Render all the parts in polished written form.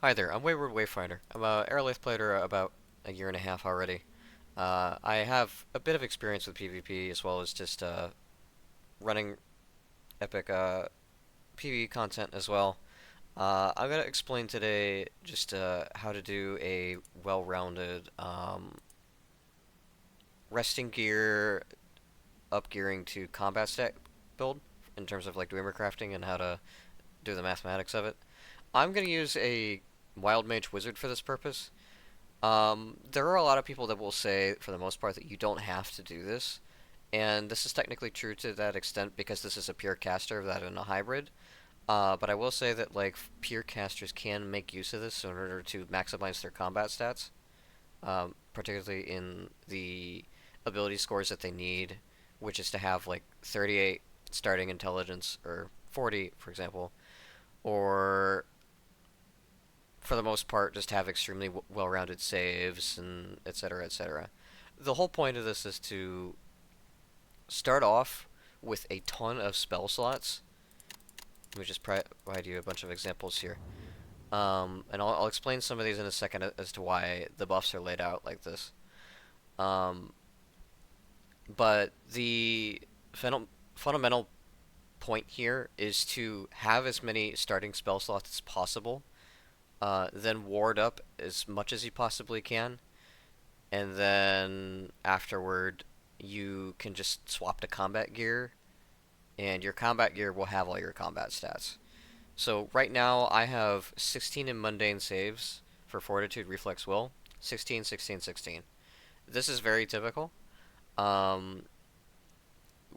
Hi there, I'm Wayward Wayfinder. I'm a Arelith player about a year and a half already. I have a bit of experience with PvP as well as just running epic PvE content as well. I'm going to explain today just how to do a well-rounded resting gear upgearing to combat stat build in terms of like dweomercrafting and how to do the mathematics of it. I'm going to use a Wild Mage Wizard for this purpose. There are a lot of people that will say, for the most part, that you don't have to do this, and this is technically true to that extent because this is a pure caster rather than a hybrid. But I will say that like pure casters can make use of this in order to maximize their combat stats, particularly in the ability scores that they need, which is to have like 38 starting intelligence or 40, for example, or for the most part, just have extremely well-rounded saves and etc. etc. The whole point of this is to start off with a ton of spell slots. Let me just provide you a bunch of examples here. And I'll explain some of these in a second as to why the buffs are laid out like this. Um, but the fundamental point here is to have as many starting spell slots as possible, then ward up as much as you possibly can, and then afterward you can just swap to combat gear, and your combat gear will have all your combat stats. So right now I have 16 in mundane saves for Fortitude, Reflex, Will, 16, 16, 16. This is very typical um,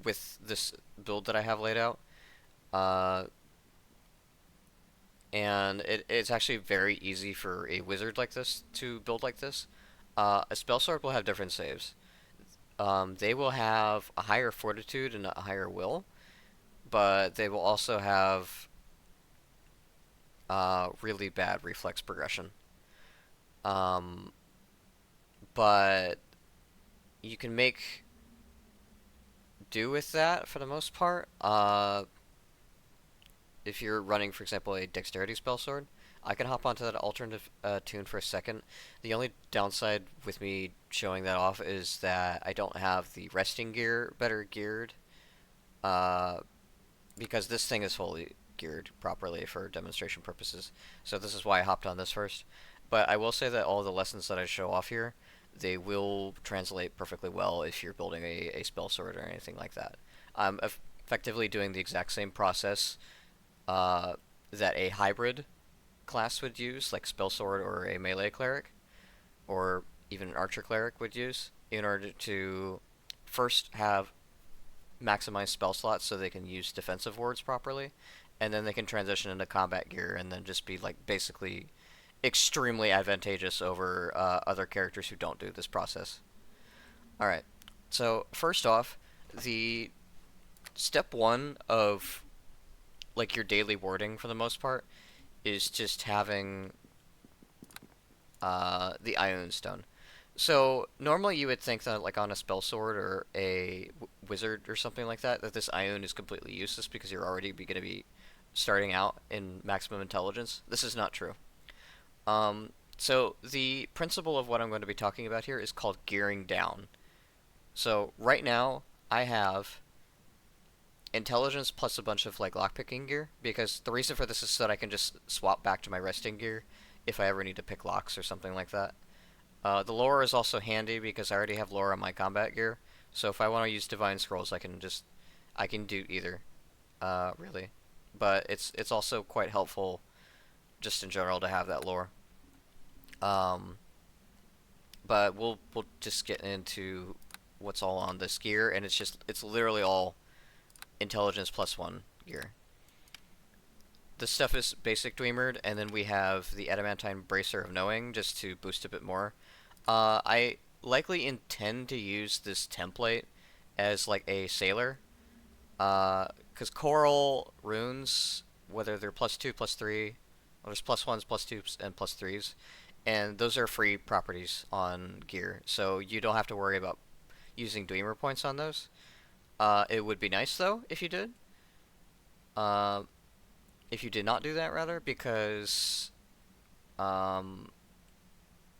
with this build that I have laid out. Uh, and it's actually very easy for a wizard like this to build like this. A spell sword will have different saves. They will have a higher fortitude and a higher will, but they will also have really bad reflex progression. Um, but you can make do with that for the most part. If you're running, for example, a dexterity spell sword, I can hop onto that alternative tune for a second. The only downside with me showing that off is that I don't have the resting gear better geared, uh, because this thing is fully geared properly for demonstration purposes. So this is why I hopped on this first. But I will say that all the lessons that I show off here, they will translate perfectly well if you're building a spell sword or anything like that. I'm effectively doing the exact same process uh, that a hybrid class would use, like spell sword or a melee cleric, or even an archer cleric would use, in order to first have maximized spell slots so they can use defensive wards properly, and then they can transition into combat gear and then just be like basically extremely advantageous over other characters who don't do this process. All right. So first off, the step one of like your daily warding for the most part is just having the Ion Stone. So normally you would think that like on a spell sword or a wizard or something like that, that this Ion is completely useless because you're already going to be starting out in maximum intelligence. This is not true. So the principle of what I'm going to be talking about here is called gearing down. So right now I have intelligence plus a bunch of like lockpicking gear because the reason for this is so that I can just swap back to my resting gear if I ever need to pick locks or something like that. The lore is also handy because I already have lore on my combat gear, so if I want to use divine scrolls, I can do either, really. But it's also quite helpful just in general to have that lore. Um, but we'll just get into what's all on this gear, and it's literally all intelligence plus one gear. This stuff is basic Dweemered, and then we have the Adamantine Bracer of Knowing just to boost a bit more. I likely intend to use this template as like a sailor, because coral runes, whether they're plus two, plus three, well, there's plus ones, plus twos, and plus threes, and those are free properties on gear, so you don't have to worry about using Dweemer points on those. It would be nice though if you did. Uh, if you did not do that, rather, because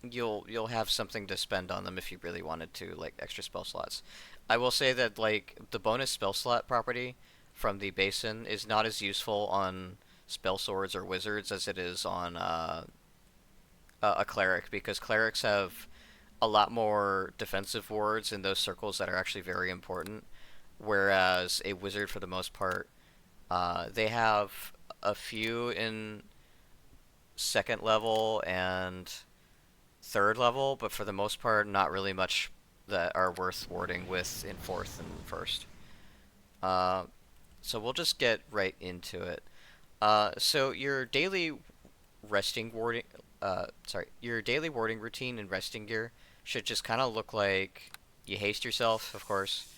you'll have something to spend on them if you really wanted to, like extra spell slots. I will say that like the bonus spell slot property from the basin is not as useful on spell swords or wizards as it is on a cleric, because clerics have a lot more defensive wards in those circles that are actually very important, whereas a wizard for the most part, they have a few in second level and third level, but for the most part, not really much that are worth warding with in fourth and first. Uh, so we'll just get right into it. So your daily resting warding, your daily warding routine and resting gear should just kind of look like you haste yourself, of course.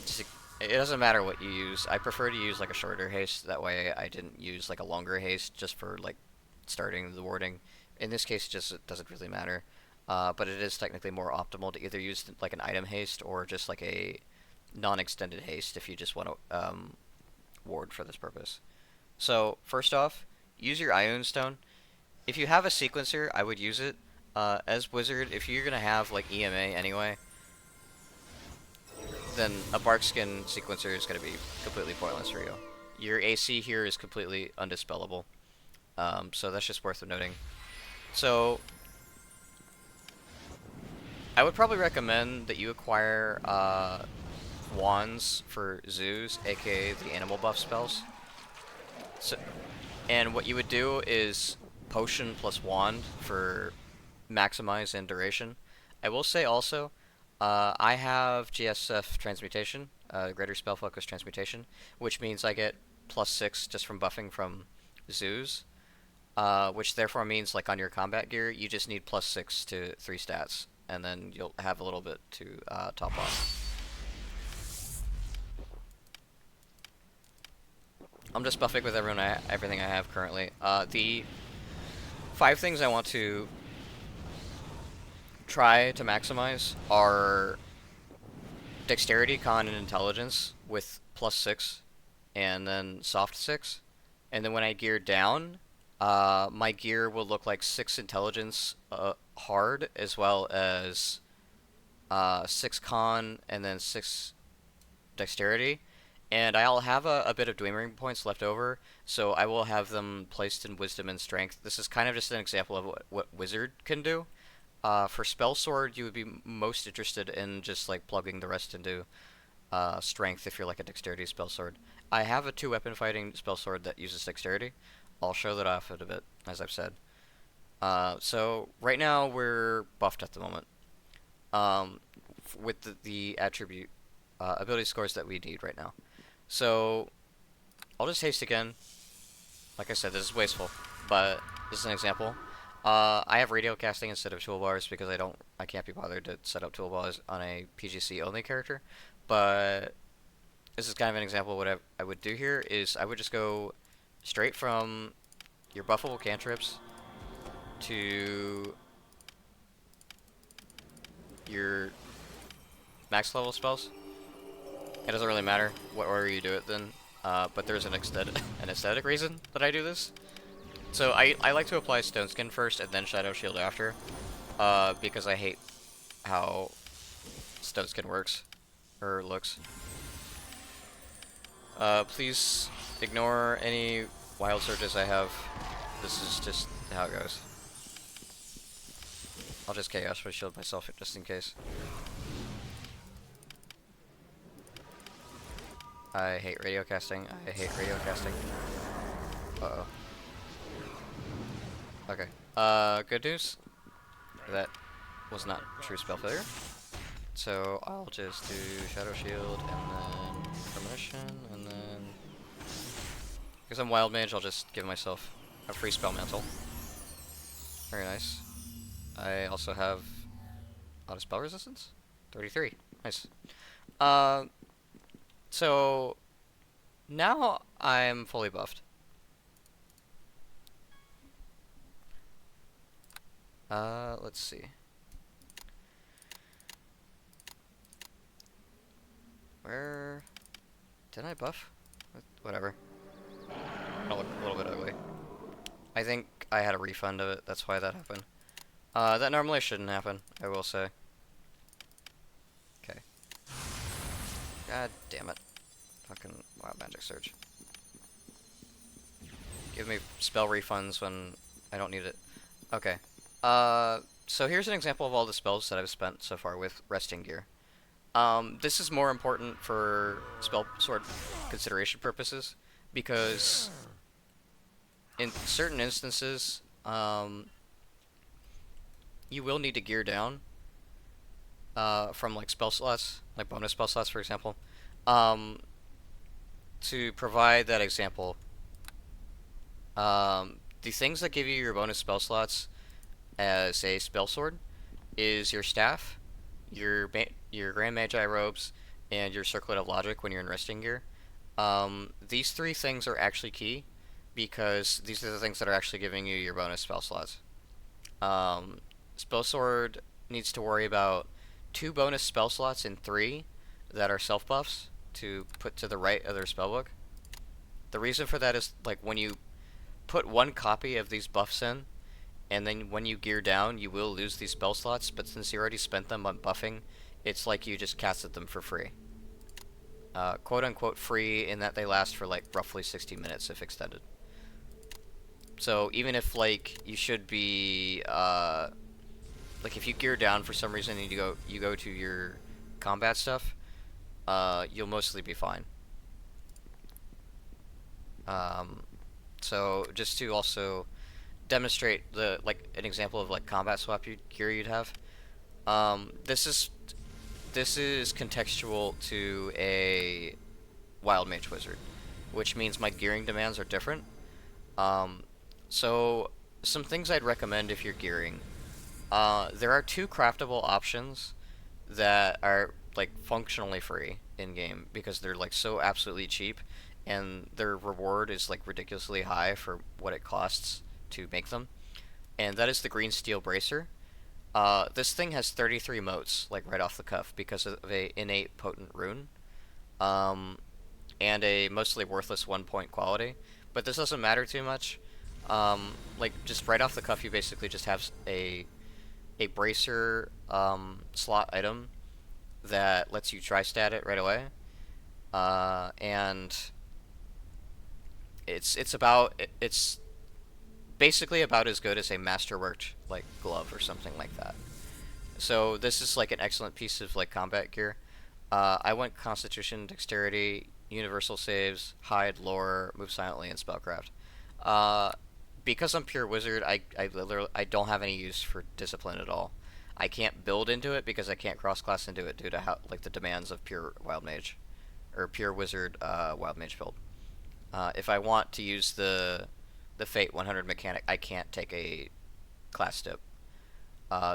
Just, it doesn't matter what you use. I prefer to use like a shorter haste. That way I didn't use like a longer haste just for like starting the warding. In this case, it doesn't really matter. But it is technically more optimal to either use like an item haste or just like a non-extended haste if you just want to ward for this purpose. So first off, use your Ion Stone. If you have a sequencer, I would use it. As wizard, if you're gonna have like EMA anyway, then a barkskin sequencer is gonna be completely pointless for you. Your AC here is completely undispellable, so that's just worth noting. So I would probably recommend that you acquire wands for zoos, aka the animal buff spells. So, and what you would do is potion plus wand for maximize and duration. I will say also, I have GSF transmutation, greater spell focus transmutation, which means I get +6 just from buffing from zoos, which therefore means like on your combat gear, you just need +6 to 3 stats, and then you'll have a little bit to top off. I'm just buffing with everything I have currently. The 5 things I want to try to maximize are dexterity, con, and intelligence with +6, and then soft 6. And then when I gear down, my gear will look like 6 intelligence hard, as well as 6 con, and then 6 dexterity. And I'll have a bit of dweomering points left over, so I will have them placed in wisdom and strength. This is kind of just an example of what wizard can do. For spell sword, you would be most interested in just like plugging the rest into strength if you're like a dexterity spell sword. I have a 2-weapon fighting spell sword that uses dexterity. I'll show that off in a bit, as I've said. So right now we're buffed at the moment, with the attribute ability scores that we need right now. So I'll just haste again. Like I said, this is wasteful, but this is an example. I have radio casting instead of toolbars because I can't be bothered to set up toolbars on a PGC only character. But this is kind of an example of what I would do here is I would just go straight from your buffable cantrips to your max level spells. It doesn't really matter what order you do it then, but there's an aesthetic reason that I do this. So I like to apply Stone Skin first and then Shadow Shield after, because I hate how Stone Skin works, or looks. Please ignore any wild surges I have. This is just how it goes. I'll just Chaos Shield myself just in case. I hate radio casting. I hate radio casting. Uh-oh. Okay. Good news. That was not true spell failure. So I'll just do Shadow Shield and then Premonition, and then because I'm Wild Mage, I'll just give myself a free spell mantle. Very nice. I also have auto spell resistance. 33. Nice. So now I'm fully buffed. Let's see. Where did I buff? Whatever. I'll look a little bit ugly. I think like I had a refund of it. That's why that happened. That normally shouldn't happen, I will say. Okay. God damn it. Fucking wild magic surge. Give me spell refunds when I don't need it. Okay. So here's an example of all the spells that I've spent so far with resting gear. This is more important for spell sword consideration purposes, because in certain instances, you will need to gear down, from like spell slots, like bonus spell slots, for example. To provide that example, the things that give you your bonus spell slots as a spell sword is your staff, your Grand Magi robes, and your Circlet of Logic when you're in resting gear. These three things are actually key, because these are the things that are actually giving you your bonus spell slots. Spell sword needs to worry about 2 bonus spell slots and 3 that are self buffs to put to the right of their spellbook. The reason for that is, like, when you put 1 copy of these buffs in, and then when you gear down, you will lose these spell slots, but since you already spent them on buffing, it's like you just casted them for free. Quote-unquote free, in that they last for, like, roughly 60 minutes if extended. So even if, like, you should be, like, if you gear down for some reason and you go to your combat stuff, you'll mostly be fine. So just to also demonstrate like an example of like combat swap gear you'd have. This is contextual to a wild mage wizard, which means my gearing demands are different. So some things I'd recommend if you're gearing. There are 2 craftable options that are like functionally free in game, because they're like so absolutely cheap, and their reward is like ridiculously high for what it costs to make them. And that is the green steel bracer. This thing has 33 motes, like right off the cuff, because of a innate potent rune, and a mostly worthless 1-point quality. But this doesn't matter too much. Like, just right off the cuff, you basically just have a bracer slot item that lets you tri-stat it right away, and it's basically about as good as a masterworked like glove or something like that. So this is like an excellent piece of like combat gear. I went Constitution, Dexterity, Universal Saves, Hide, Lore, Move Silently, and Spellcraft. Because I'm pure wizard, I literally don't have any use for Discipline at all. I can't build into it because I can't cross-class into it due to how, like, the demands of pure wild mage, or pure wizard wild mage build. If I want to use the Fate 100 mechanic, I can't take a class dip.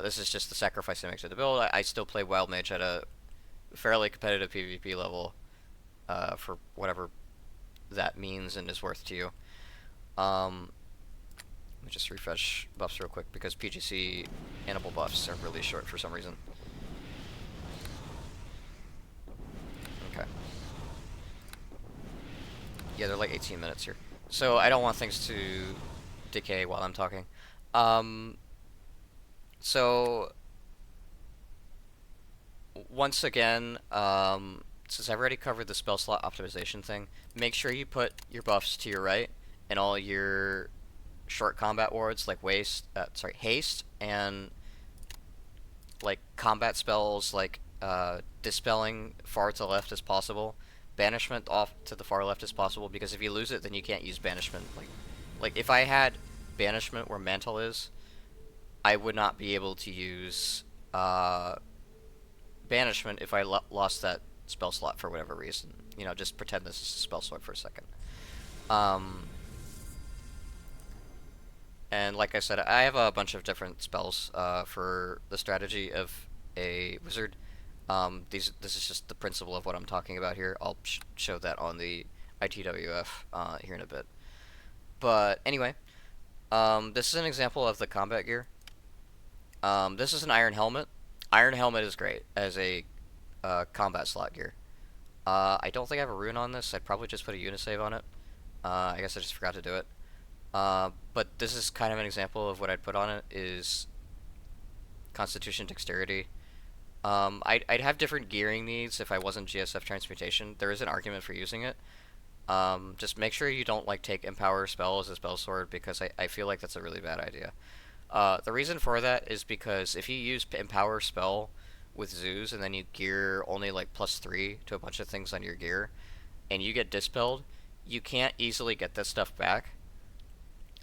This is just the sacrifice I make to the build. I still play wild mage at a fairly competitive PvP level, for whatever that means and is worth to you. Let me just refresh buffs real quick, because PGC enable buffs are really short for some reason. Okay. Yeah, they're like 18 minutes here. So I don't want things to decay while I'm talking. So once again, since I've already covered the spell slot optimization thing, make sure you put your buffs to your right, and all your short combat wards like haste, and like combat spells like dispelling far to the left as possible, banishment off to the far left as possible, because if you lose it, then you can't use banishment. Like if I had banishment where mantle is, I would not be able to use banishment if I lost that spell slot for whatever reason. You know, just pretend this is a spell slot for a second. And like I said, I have a bunch of different spells for the strategy of a wizard. This is just the principle of what I'm talking about here. I'll show that on the ITWF here in a bit. But anyway, this is an example of the combat gear. This is an iron helmet. Iron helmet is great as a combat slot gear. I don't think I have a rune on this. I'd probably just put a unisave on it. I guess I just forgot to do it. But this is kind of an example of what I'd put on it is Constitution Dexterity. I'd have different gearing needs if I wasn't GSF Transmutation. There is an argument for using it. Just make sure you don't like take Empower spell as a spell sword because I feel like that's a really bad idea. The reason for that is because if you use Empower spell with Zoos and then you gear only like +3 to a bunch of things on your gear, and you get dispelled, you can't easily get this stuff back.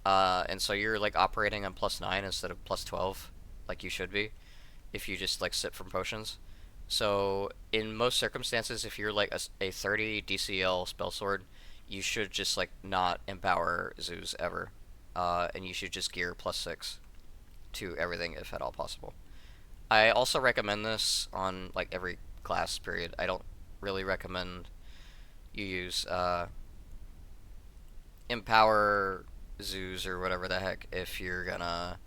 And so you're like operating on +9 instead of +12, like you should be, if you just like sit from potions. So in most circumstances, if you're like a 30 DCL spell sword, you should just like not empower Zoos ever, and you should just gear +6 to everything if at all possible. I also recommend this on like every class period. I don't really recommend you use empower Zoos or whatever the heck if you're gonna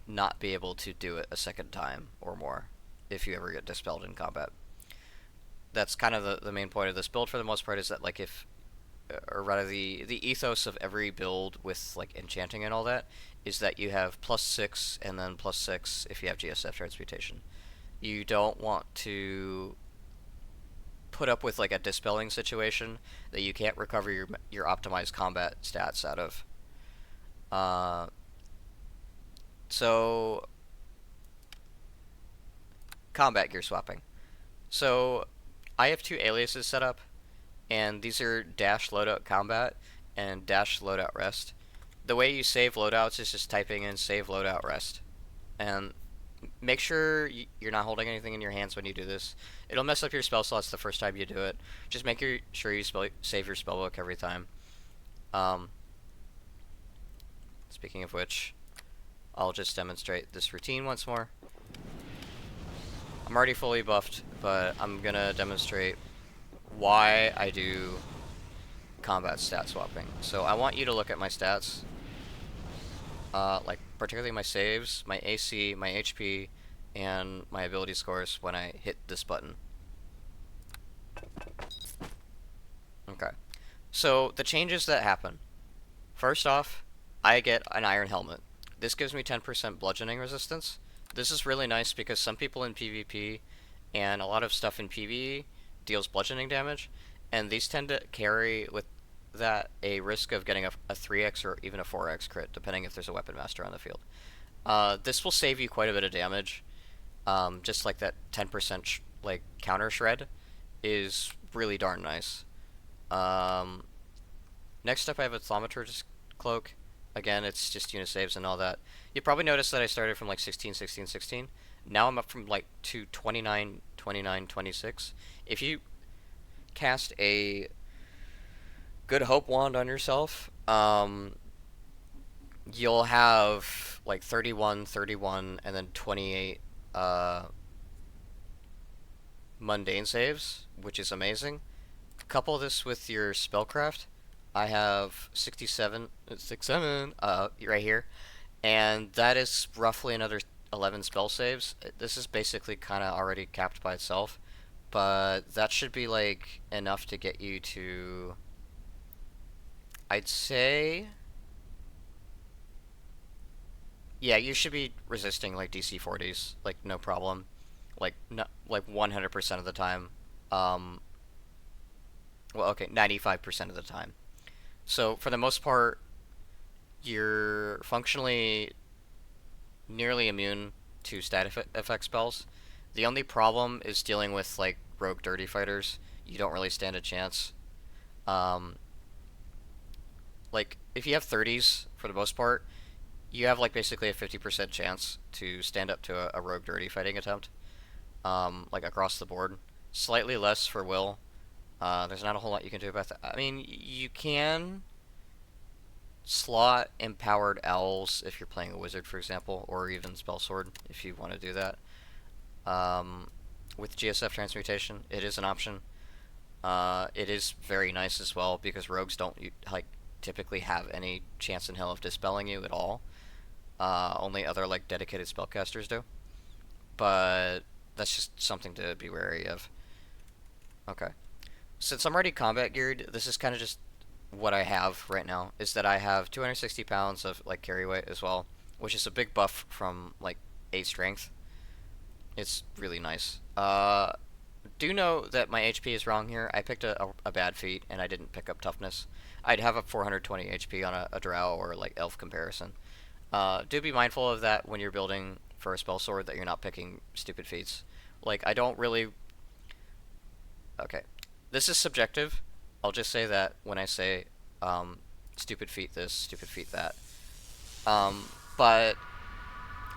not be able to do it a second time or more if you ever get dispelled in combat. That's kind of the main point of this build for the most part, is that like if, or rather the ethos of every build with like enchanting and all that is that you have +6 and then +6 if you have GSF Transmutation. You don't want to put up with like a dispelling situation that you can't recover your optimized combat stats out of. Uh, so combat gear swapping. So I have two aliases set up, and these are dash loadout combat and dash loadout rest. The way you save loadouts is just typing in save loadout rest, and make sure you're not holding anything in your hands when you do this. It'll mess up your spell slots the first time you do it. Just make sure you save your spellbook every time. Um, Speaking of which, I'll just demonstrate this routine once more. I'm already fully buffed, but I'm gonna demonstrate why I do combat stat swapping. So I want you to look at my stats, like particularly my saves, my AC, my HP, and my ability scores when I hit this button. Okay. So the changes that happen. First off, I get an iron helmet. This gives me 10% bludgeoning resistance. This is really nice because some people in PvP and a lot of stuff in PvE deals bludgeoning damage, and these tend to carry with that a risk of getting a 3x or even a 4x crit, depending if there's a weapon master on the field. This will save you quite a bit of damage. Just like that 10% like counter shred is really darn nice. Next up, I have a Thaumaturg's Cloak. Again, it's just unit saves and all that. You probably noticed that I started from like 16, 16, 16. Now I'm up from like to 29, 29, 26. If you cast a Good Hope wand on yourself, you'll have like 31, 31, and then 28 mundane saves, which is amazing. Couple this with your spellcraft. I have 67, 67, right here, and that is roughly another 11 spell saves. This is basically kind of already capped by itself, but that should be like enough to get you to, I'd say, yeah, you should be resisting like DC 40s, like no problem, like no, like 100% of the time. Um, well, okay, 95% of the time. So for the most part, you're functionally nearly immune to stat effect spells. The only problem is dealing with like rogue dirty fighters. You don't really stand a chance. Um, like if you have 30s for the most part, you have like basically a 50% chance to stand up to a rogue dirty fighting attempt. Like across the board. Slightly less for Will. There's not a whole lot you can do about that. I mean, you can slot empowered owls if you're playing a wizard, for example, or even spell sword if you want to do that. With GSF transmutation, it is an option. It is very nice as well because rogues don't like typically have any chance in hell of dispelling you at all. Only other like dedicated spellcasters do. But that's just something to be wary of. Okay. Since I'm already combat geared, this is kind of just what I have right now is that I have 260 pounds of like carry weight as well, which is a big buff from like 8 strength. It's really nice. Do know that my HP is wrong here. I picked a bad feat and I didn't pick up toughness. I'd have a 420 HP on a drow or like elf comparison. Do be mindful of that when you're building for a spell sword, that you're not picking stupid feats. Like, I don't really... Okay. This is subjective. I'll just say that when I say, stupid feat this, stupid feat that. But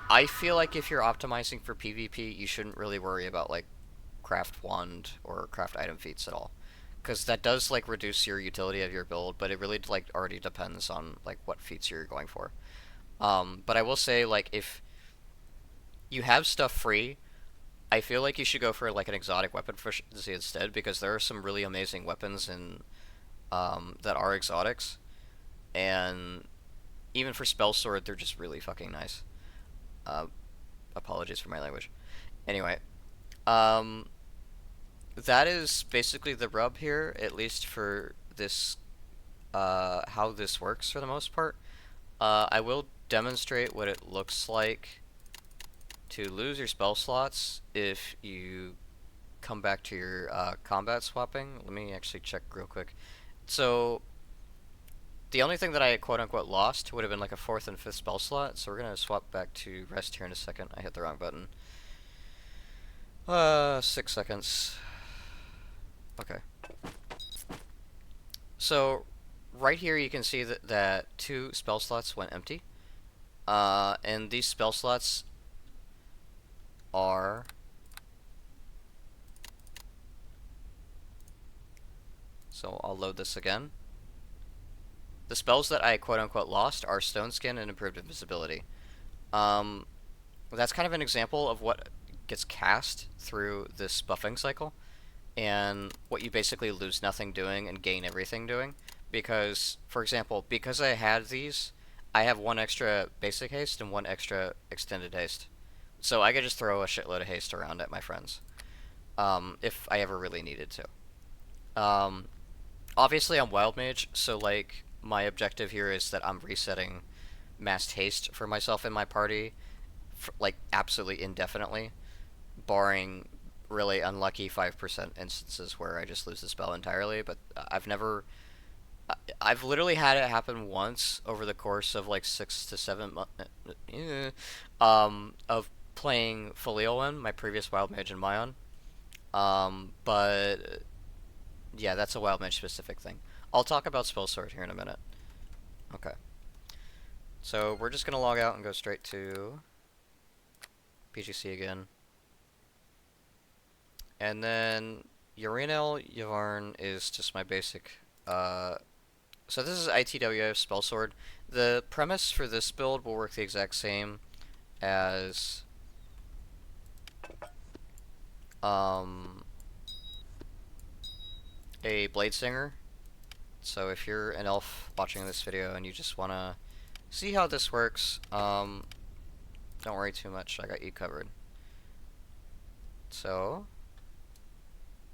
I feel like if you're optimizing for PvP, you shouldn't really worry about, like, craft wand or craft item feats at all. Because that does, like, reduce your utility of your build, but it really, like, already depends on, like, what feats you're going for. But I will say, like, if you have stuff free, I feel like you should go for like an exotic weapon proficiency instead, because there are some really amazing weapons in that are exotics, and even for spell sword, they're just really fucking nice. Uh, Apologies for my language. Anyway, um, that is basically the rub here, at least for this, how this works for the most part. I will demonstrate what it looks like to lose your spell slots if you come back to your combat swapping. Let me actually check real quick. So, the only thing that I quote-unquote lost would have been like a 4th and 5th spell slot, so we're going to swap back to rest here in a second. I hit the wrong button. 6 seconds. Okay. So, right here you can see that 2 spell slots went empty. And these spell slots are... So I'll load this again. The spells that I quote-unquote lost are Stone Skin and Improved Invisibility. That's kind of an example of what gets cast through this buffing cycle, and what you basically lose nothing doing and gain everything doing. Because, for example, because I had these, I have 1 extra basic haste and 1 extra extended haste. So I could just throw a shitload of haste around at my friends, if I ever really needed to. Obviously I'm wild mage, so like my objective here is that I'm resetting massed haste for myself and my party, for, like, absolutely indefinitely, barring really unlucky 5% instances where I just lose the spell entirely. But I've literally had it happen once over the course of like 6 to 7 months, of playing Foliolin, my previous wild mage in Mayon. But yeah, that's a wild mage specific thing. I'll talk about spell sword here in a minute. Okay. So we're just gonna log out and go straight to PGC again. And then Urinel Yavarn is just my basic, so this is ITWF spell sword. The premise for this build will work the exact same as a Blade Singer. So if you're an elf watching this video and you just wanna see how this works, don't worry too much, I got you covered. So,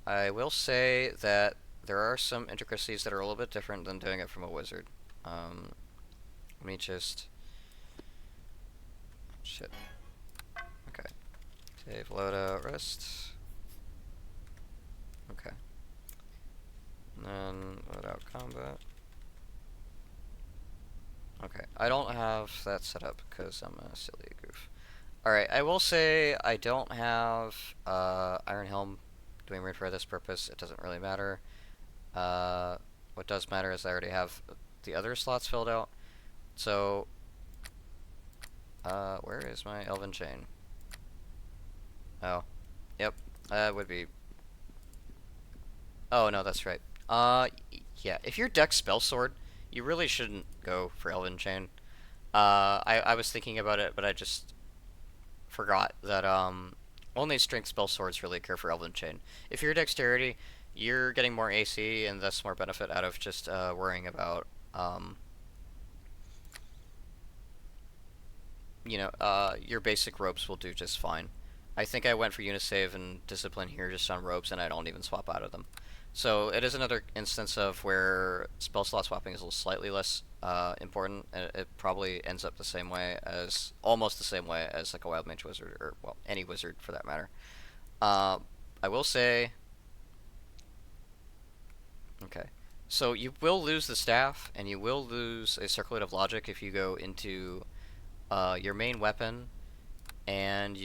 I will say that there are some intricacies that are a little bit different than doing it from a wizard. Let me just... Shit. Okay. Save, loadout, rest. Okay. And then loadout combat. Okay, I don't have that set up because I'm a silly goof. Alright, I will say I don't have Iron Helm doing for this purpose. It doesn't really matter. What does matter is I already have the other slots filled out. So, where is my Elven Chain? Oh, yep, that would be... Oh, no, that's right. Yeah, if you're Dex Spell Sword, you really shouldn't go for Elven Chain. I was thinking about it, but I just forgot that, only Strength Spell Swords really care for Elven Chain. If you're Dexterity, you're getting more AC, and thus more benefit out of just, worrying about, you know, your basic ropes will do just fine. I think I went for Unisave and Discipline here just on ropes, and I don't even swap out of them. So it is another instance of where spell slot swapping is a little slightly less important, and it probably ends up the same way as, almost the same way as like a wild mage wizard, or well, any wizard for that matter. Uh, I will say, okay, so you will lose the staff, and you will lose a circlet of logic if you go into your main weapon and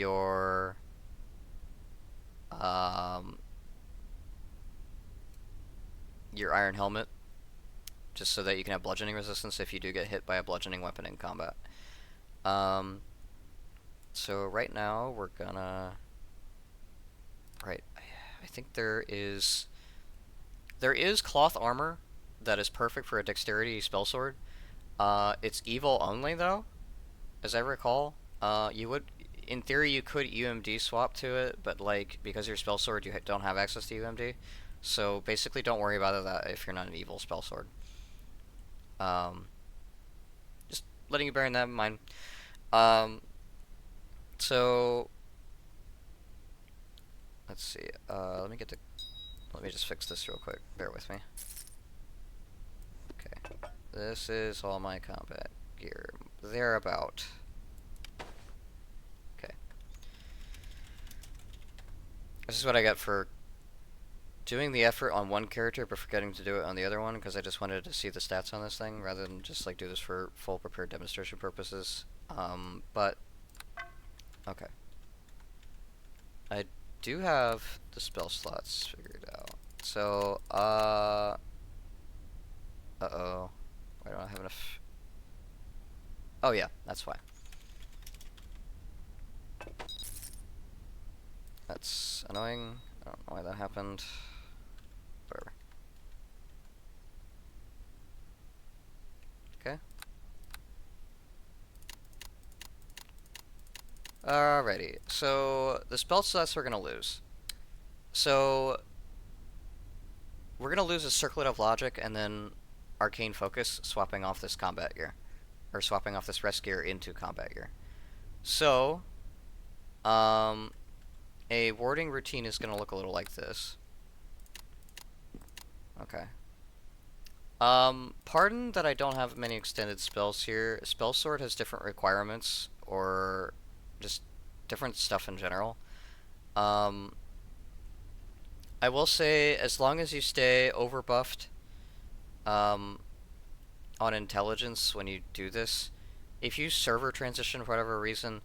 um, your iron helmet, just so that you can have bludgeoning resistance if you do get hit by a bludgeoning weapon in combat. Um, so right now we're gonna, right, I think there is cloth armor that is perfect for a dexterity spell sword. It's evil only though, as I recall. You would, in theory, you could UMD swap to it, but like because you're spell sword, you don't have access to UMD. So basically, don't worry about that if you're not an evil spell sword. Um, just letting you bear in that in mind. Um, so let's see. Let me just fix this real quick. Bear with me. Okay. This is all my combat gear. Thereabout. Okay. This is what I got for doing the effort on one character but forgetting to do it on the other one, because I just wanted to see the stats on this thing rather than just like do this for full prepared demonstration purposes. But okay. I do have the spell slots figured out. So, uh-oh. Why don't I have enough? Oh yeah, that's why. That's annoying. I don't know why that happened. Whatever. Okay. Alrighty. So, the spell slots we're gonna lose. So, we're gonna lose a circlet of logic and then arcane focus, swapping off this combat gear. Or swapping off this rest gear into combat gear. So, um, a warding routine is going to look a little like this. Okay. Pardon that I don't have many extended spells here. Spell Sword has different requirements, or just different stuff in general. Um, I will say, as long as you stay overbuffed, um, on intelligence when you do this, if you server transition for whatever reason,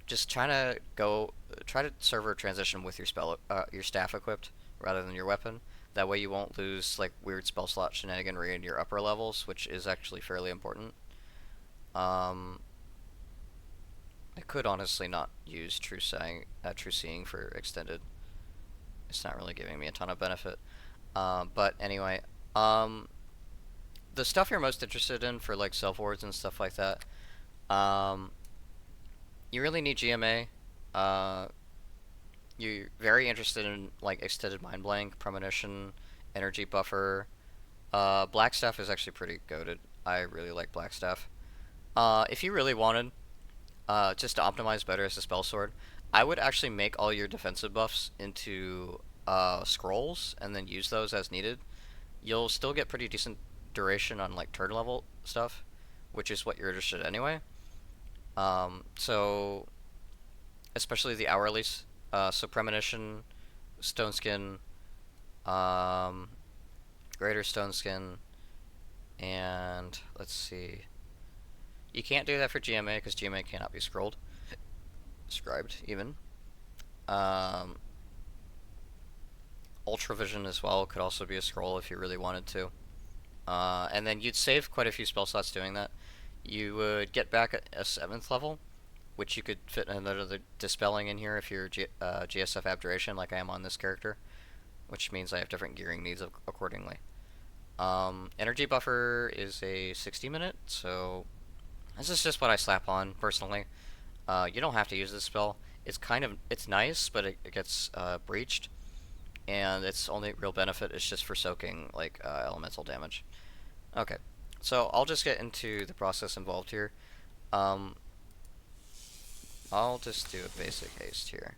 just try to server transition with your staff equipped rather than your weapon. That way you won't lose like weird spell slot shenaniganry in your upper levels, which is actually fairly important. Um, I could honestly not use True Seeing for extended. It's not really giving me a ton of benefit. But anyway, um, the stuff you're most interested in for like self wards and stuff like that, um, you really need GMA. Uh, you're very interested in like extended mind blank, premonition, energy buffer. Black staff is actually pretty goated. I really like black staff. If you really wanted, just to optimize better as a spell sword, I would actually make all your defensive buffs into scrolls and then use those as needed. You'll still get pretty decent duration on like turn level stuff, which is what you're interested in anyway. So especially the hourlies, so premonition, stone skin, um, greater stone skin, and let's see. You can't do that for GMA because GMA cannot be scribed even. Um, Ultravision as well could also be a scroll if you really wanted to. And then you'd save quite a few spell slots doing that. You would get back a 7th level, which you could fit another dispelling in here if you're GSF Abjuration like I am on this character, which means I have different gearing needs accordingly. Energy Buffer is a 60-minute, so this is just what I slap on personally. You don't have to use this spell. It's nice, but it gets breached, and its only real benefit is just for soaking like elemental damage. Okay, so I'll just get into the process involved here. Um, I'll just do a basic haste here.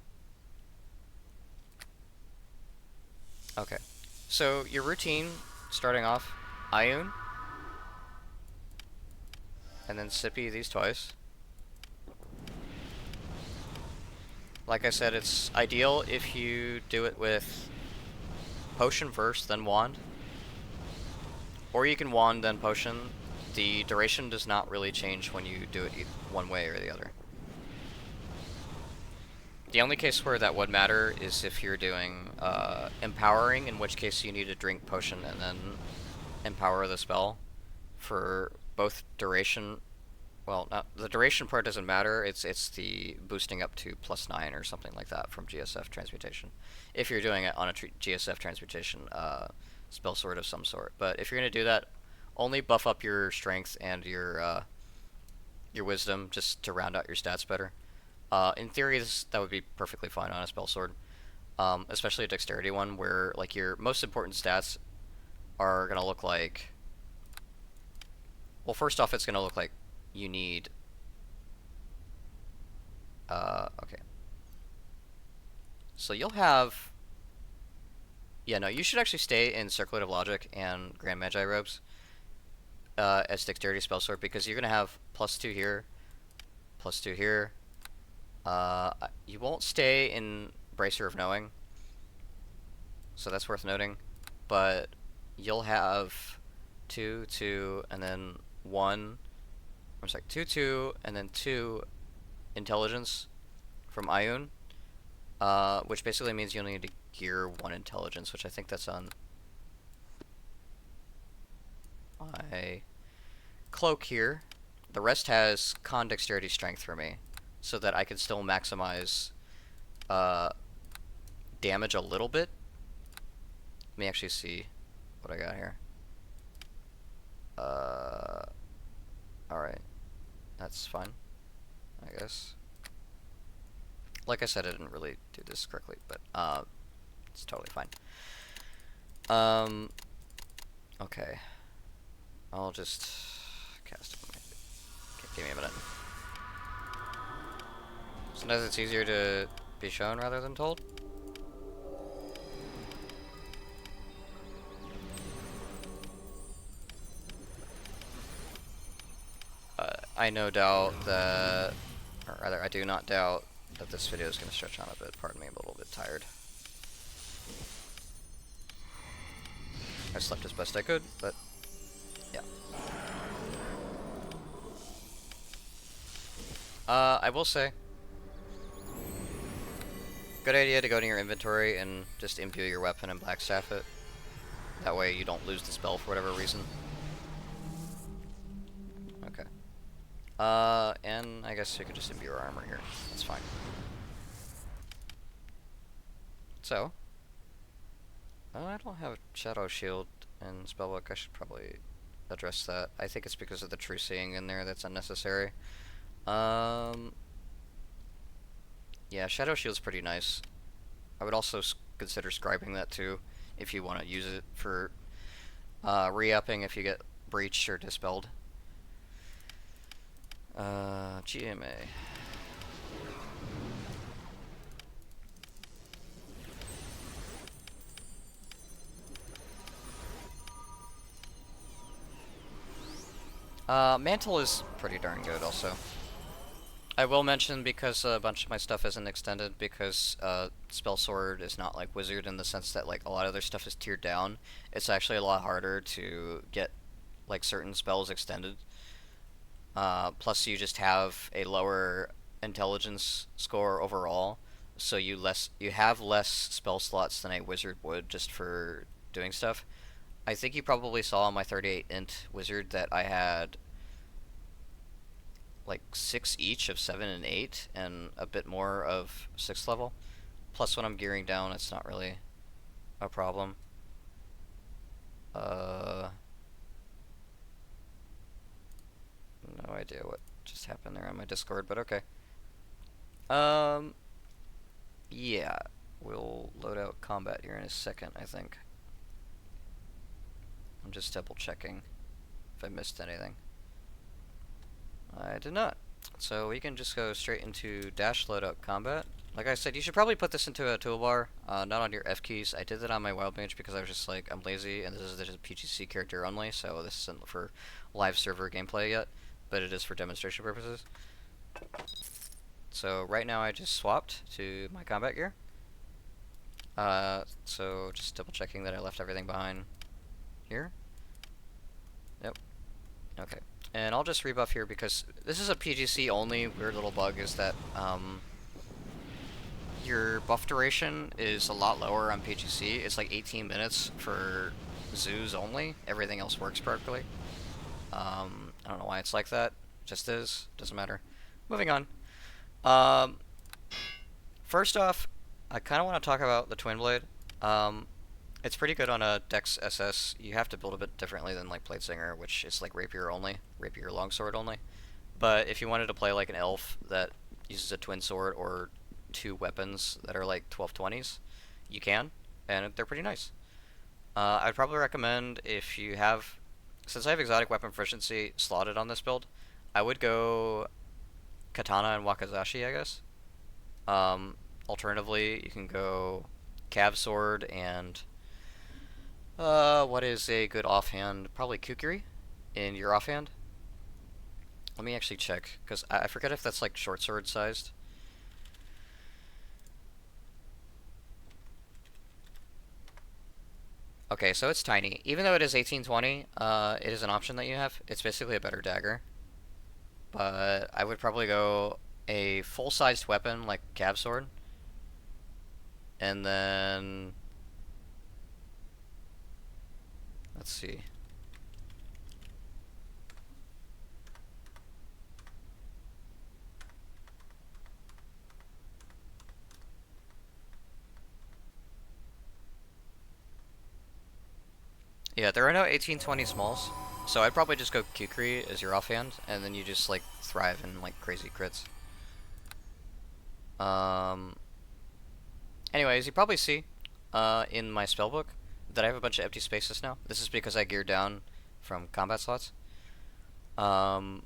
Okay, So your routine, starting off, Ioun, and then Sippy these twice. Like I said, it's ideal if you do it with Potion first, then Wand. Or you can Wand, then Potion. The duration does not really change when you do it one way or the other. The only case where that would matter is if you're doing Empowering, in which case you need to drink Potion and then Empower the spell for both duration. Well, the duration part doesn't matter. It's the boosting up to +9 or something like that from GSF transmutation. If you're doing it on a GSF transmutation spell sword of some sort, but if you're gonna do that, only buff up your strength and your wisdom just to round out your stats better. In theory, that would be perfectly fine on a spell sword, especially a dexterity one where like your most important stats are gonna look like. Well, first off, it's gonna look like you need. Okay. So you'll have. Yeah, no, you should actually stay in Circlet of Logic and Grand Magi robes as dexterity spell sword because you're gonna have +2 here, +2 here. You won't stay in Bracer of Knowing, so that's worth noting. But you'll have 2, 2, and then 1. I'm sorry, 2, 2, and then 2 intelligence from Ioun, which basically means you'll need to gear 1 intelligence, which I think that's on my cloak here. The rest has con dexterity strength for me, so that I can still maximize damage a little bit. Let me actually see what I got here. Alright. That's fine, I guess. Like I said, I didn't really do this correctly, but it's totally fine. Okay. I'll just cast it. Okay, give me a minute. Sometimes it's easier to be shown rather than told. I no doubt that, or rather, I do not doubt that this video is going to stretch on a bit. Pardon me, I'm a little bit tired. I slept as best I could, but yeah. I will say, good idea to go to your inventory and just imbue your weapon and blackstaff it. That way you don't lose the spell for whatever reason. Okay. And I guess you could just imbue your armor here. That's fine. So, I don't have a Shadow Shield in Spellbook. I should probably address that. I think it's because of the True Seeing in there that's unnecessary. Yeah, Shadow Shield's pretty nice. I would also consider scribing that too, if you want to use it for re-upping if you get breached or dispelled. GMA. Mantle is pretty darn good also. I will mention, because a bunch of my stuff isn't extended, because Spell Sword is not like Wizard in the sense that like a lot of their stuff is tiered down. It's actually a lot harder to get like certain spells extended. Plus you just have a lower intelligence score overall, so you have less spell slots than a wizard would just for doing stuff. I think you probably saw on my 38 int wizard that I had like 6 each of 7 and 8, and a bit more of 6th level. Plus when I'm gearing down, it's not really a problem. No idea what just happened there on my Discord, but okay. Yeah, we'll load out combat here in a second, I think. I'm just double checking if I missed anything. I did not. So we can just go straight into dash loadout combat. like I said, you should probably put this into a toolbar, not on your F keys. I did that on my wild mage because I was just like, I'm lazy, and this is a PGC character only, so this isn't for live server gameplay yet, but it is for demonstration purposes. So right now I just swapped to my combat gear. So just double checking that I left everything behind here. Yep. Okay. And I'll just rebuff here because this is a PGC only. Weird little bug is that your buff duration is a lot lower on PGC. It's like 18 minutes for zoos only. Everything else works perfectly. I don't know why it's like that. Just is. Doesn't matter. Moving on. First off, I kind of want to talk about the Twin Blade. It's pretty good on a Dex SS. You have to build a bit differently than like Bladesinger, which is like rapier only, rapier longsword only. But if you wanted to play like an elf that uses a twin sword or two weapons that are like 1220s, you can, and they're pretty nice. I'd probably recommend if you have, since I have exotic weapon proficiency slotted on this build, I would go Katana and Wakizashi, I guess. Alternatively, you can go Cav Sword and what is a good offhand? Probably Kukuri in your offhand. Let me actually check, because I forget if that's like short sword sized. Okay, so it's tiny. Even though it is 1820, it is an option that you have. It's basically a better dagger. But I would probably go a full-sized weapon like Cav Sword. And then let's see. Yeah, there are no 1820 smalls, so I'd probably just go Kukri as your offhand, and then you just like thrive in like crazy crits. Anyways, you probably see in my spellbook that I have a bunch of empty spaces now. This is because I geared down from combat slots. And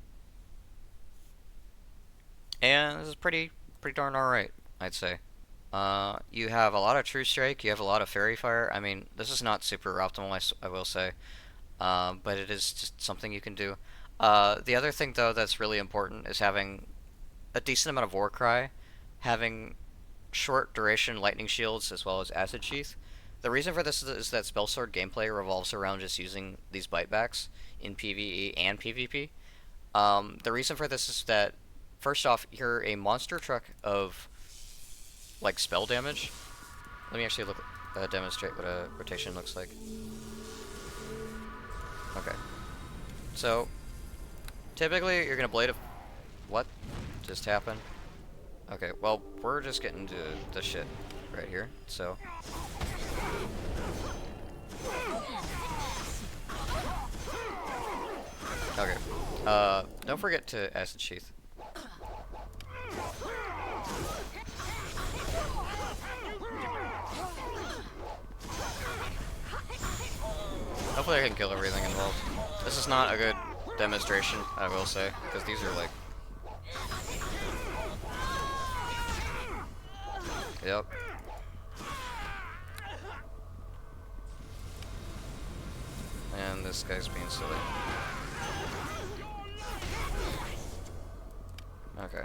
this is pretty darn alright, I'd say. You have a lot of True Strike, you have a lot of Fairy Fire. I mean, this is not super optimal, I will say, but it is just something you can do. The other thing, though, that's really important is having a decent amount of Warcry, having short duration lightning shields as well as acid sheath. The reason for this is that spellsword gameplay revolves around just using these bitebacks in PvE and PvP. The reason for this is that, first off, you're a monster truck of like spell damage. Let me actually demonstrate what a rotation looks like. Okay. So typically you're gonna blade a what just happened? Okay, well, we're just getting to the shit right here, so. Okay. Don't forget to acid sheath. Hopefully I can kill everything involved. This is not a good demonstration, I will say, because these are like... Yep. And this guy's being silly. Okay.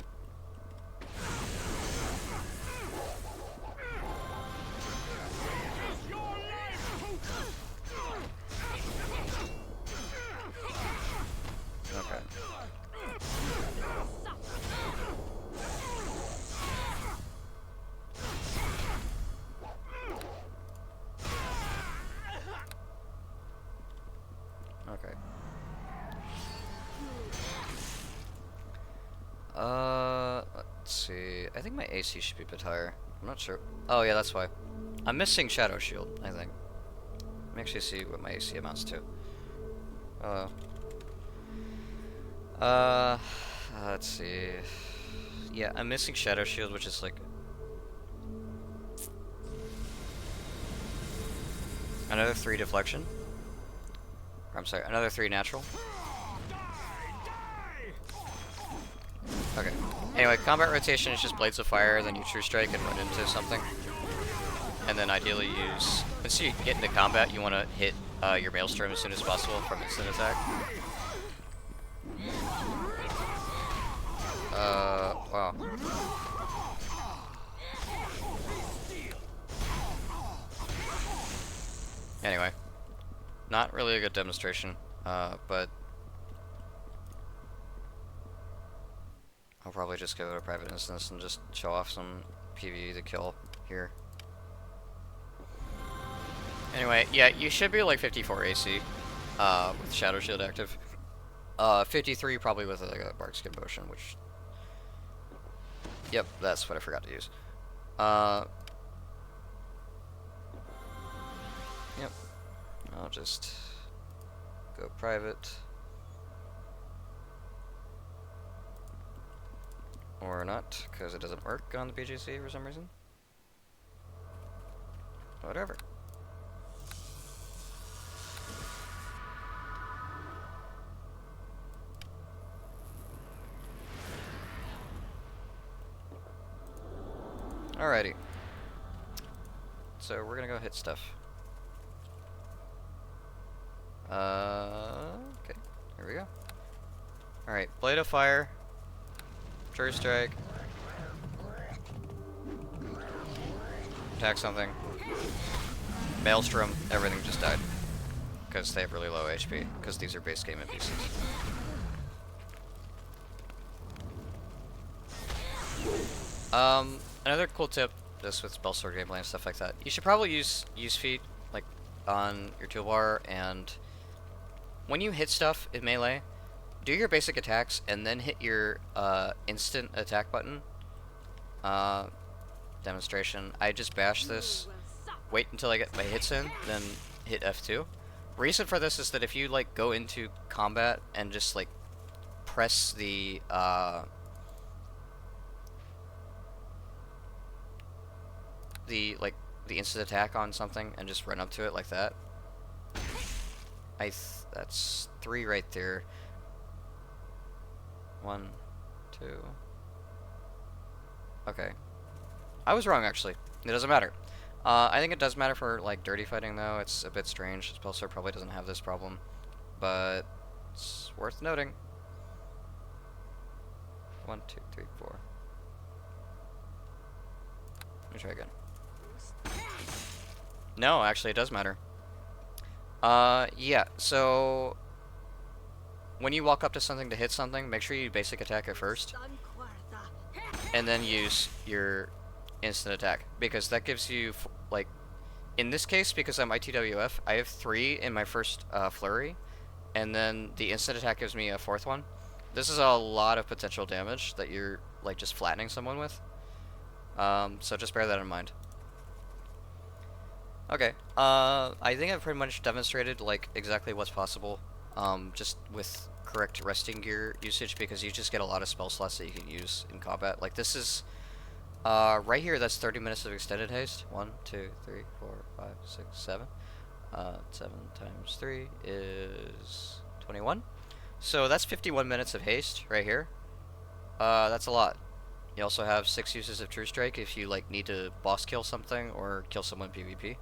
Okay. Okay. Let's see. I think my AC should be a bit higher. I'm not sure. Oh, yeah, that's why. I'm missing Shadow Shield, I think. Let me actually see what my AC amounts to. Let's see. Yeah, I'm missing Shadow Shield, which is like... another 3 deflection. Or, I'm sorry, another 3 natural. Okay. Anyway, combat rotation is just blades of fire, then you true strike and run into something. And then ideally use... Once you get into combat, you want to hit your maelstrom as soon as possible from instant attack. Wow. Anyway. Not really a good demonstration, but... I'll probably just go to private instance and just show off some PvE to kill here. Anyway, yeah, you should be like 54 AC with Shadow Shield active. 53 probably with like a Bark Skin Potion, which... Yep, that's what I forgot to use. Yep. I'll just go private. Or not, because it doesn't work on the PGC for some reason. Whatever. Alrighty. So we're gonna go hit stuff. Okay. Here we go. Alright, Blade of Fire. True Strike. Attack something. Maelstrom, everything just died. Because they have really low HP. Because these are base game NPCs. Another cool tip, just with spell sword gameplay and stuff like that, you should probably use feat, like, on your toolbar, and when you hit stuff in melee, do your basic attacks, and then hit your, instant attack button. Demonstration. I just bash this, wait until I get my hits in, then hit F2. Reason for this is that if you, like, go into combat and just, like, press the instant attack on something and just run up to it like that. That's 3 right there. 1, 2. Okay. I was wrong, actually. It doesn't matter. I think it does matter for, like, dirty fighting, though. It's a bit strange. Spellsword probably doesn't have this problem. But it's worth noting. 1, 2, 3, 4. Let me try again. No, actually it does matter. Yeah, so when you walk up to something to hit something, make sure you basic attack it first. And then use your instant attack. Because that gives you, like, in this case, because I'm ITWF, I have 3 in my first flurry. And then the instant attack gives me a 4th one. This is a lot of potential damage that you're, like, just flattening someone with. So just bear that in mind. Okay, I think I've pretty much demonstrated, like, exactly what's possible, just with correct resting gear usage, because you just get a lot of spell slots that you can use in combat. Like, this is, right here, that's 30 minutes of extended haste. 1, 2, 3, 4, 5, 6, 7. 7 times 3 is 21. So that's 51 minutes of haste right here. That's a lot. You also have 6 uses of True Strike if you, like, need to boss kill something or kill someone PvP.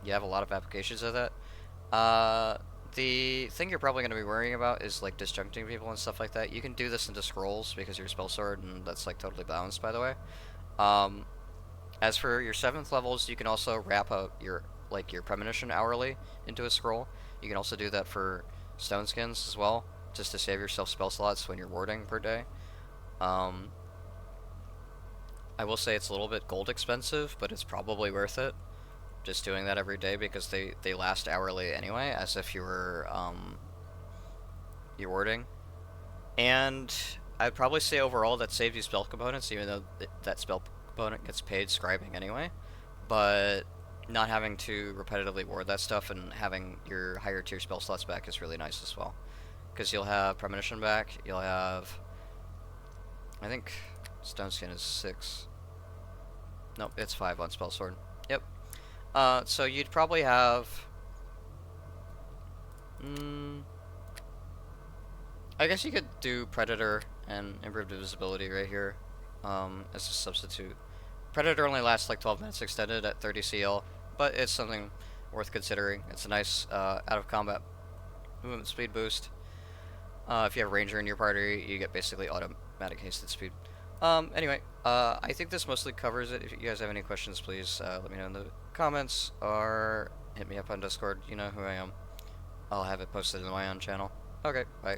You have a lot of applications of that. The thing you're probably going to be worrying about is, like, disjuncting people and stuff like that. You can do this into scrolls because you're spell sword, and that's, like, totally balanced, by the way. As for your 7th levels, you can also wrap up your, like, your premonition hourly into a scroll. You can also do that for stone skins as well, just to save yourself spell slots when you're warding per day. I will say it's a little bit gold expensive, but it's probably worth it. Just doing that every day because they last hourly anyway, as if you were you're warding. And I'd probably say overall that saves you spell components, even though that spell component gets paid scribing anyway. But not having to repetitively ward that stuff and having your higher tier spell slots back is really nice as well. Because you'll have premonition back, you'll have, I think stone skin is 6. Nope, it's 5 on spell sword. Yep. So you'd probably have, I guess you could do predator and improved visibility right here as a substitute. Predator only lasts like 12 minutes extended at 30 CL, but it's something worth considering. It's a nice out of combat movement speed boost. If you have Ranger in your party, you get basically automatic hasted speed. Anyway, I think this mostly covers it. If you guys have any questions, please let me know in the comments or hit me up on Discord. You know who I am. I'll have it posted in my own channel. Okay, bye.